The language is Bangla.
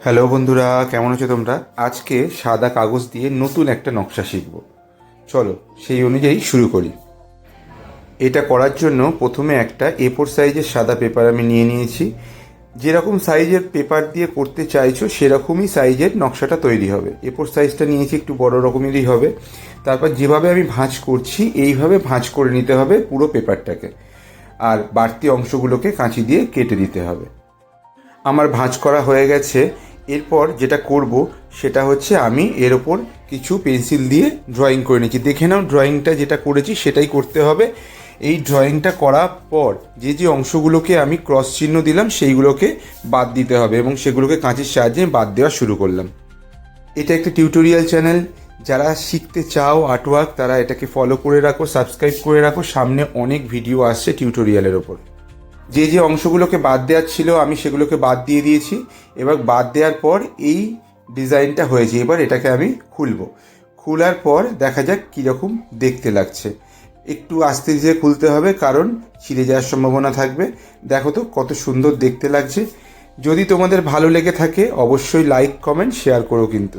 হ্যালো বন্ধুরা, কেমন আছো তোমরা? আজকে সাদা কাগজ দিয়ে নতুন একটা নকশা শিখব। চলো সেই অনুযায়ী শুরু করি। এটা করার জন্য প্রথমে একটা A4 সাইজের সাদা পেপার আমি নিয়ে নিয়েছি। যেরকম সাইজের পেপার দিয়ে করতে চাইছো সেরকমই সাইজের নকশাটা তৈরি হবে। A4 সাইজটা নিয়েছি, একটু বড় রকমেরই হবে। তারপর যেভাবে আমি ভাঁজ করছি এইভাবে ভাঁজ করে নিতে হবে পুরো পেপারটাকে, আর বাড়তি অংশগুলোকে কাঁচি দিয়ে কেটে দিতে হবে। আমার ভাঁজ করা হয়ে গেছে। এরপর যেটা করব সেটা হচ্ছে আমি এর ওপর কিছু পেন্সিল দিয়ে ড্রয়িং করে নিচ্ছি। দেখে নাও, ড্রয়িংটা যেটা করেছি সেটাই করতে হবে। এই ড্রয়িংটা করার পর যে যে অংশগুলোকে আমি ক্রস চিহ্ন দিলাম সেইগুলোকে বাদ দিতে হবে এবং সেগুলোকে কাঁচির সাহায্যে বাদ দেওয়া শুরু করলাম। এটা একটা টিউটোরিয়াল চ্যানেল। যারা শিখতে চাও আর্টওয়ার্ক তারা এটাকে ফলো করে রাখো, সাবস্ক্রাইব করে রাখো। সামনে অনেক ভিডিও আসছে টিউটোরিয়ালের ওপর। যে যে অংশগুলোকে বাদ দেওয়ার ছিল আমি সেগুলোকে বাদ দিয়ে দিয়েছি। এবার বাদ দেওয়ার পর এই ডিজাইনটা হয়েছে। এবার এটাকে আমি খুলবো। খোলার পর দেখা যাক কীরকম দেখতে লাগছে। একটু আস্তে ধীরে খুলতে হবে, কারণ ছিঁড়ে যাওয়ার সম্ভাবনা থাকবে। দেখো তো কত সুন্দর দেখতে লাগছে। যদি তোমাদের ভালো লেগে থাকে অবশ্যই লাইক, কমেন্ট, শেয়ার করো কিন্তু।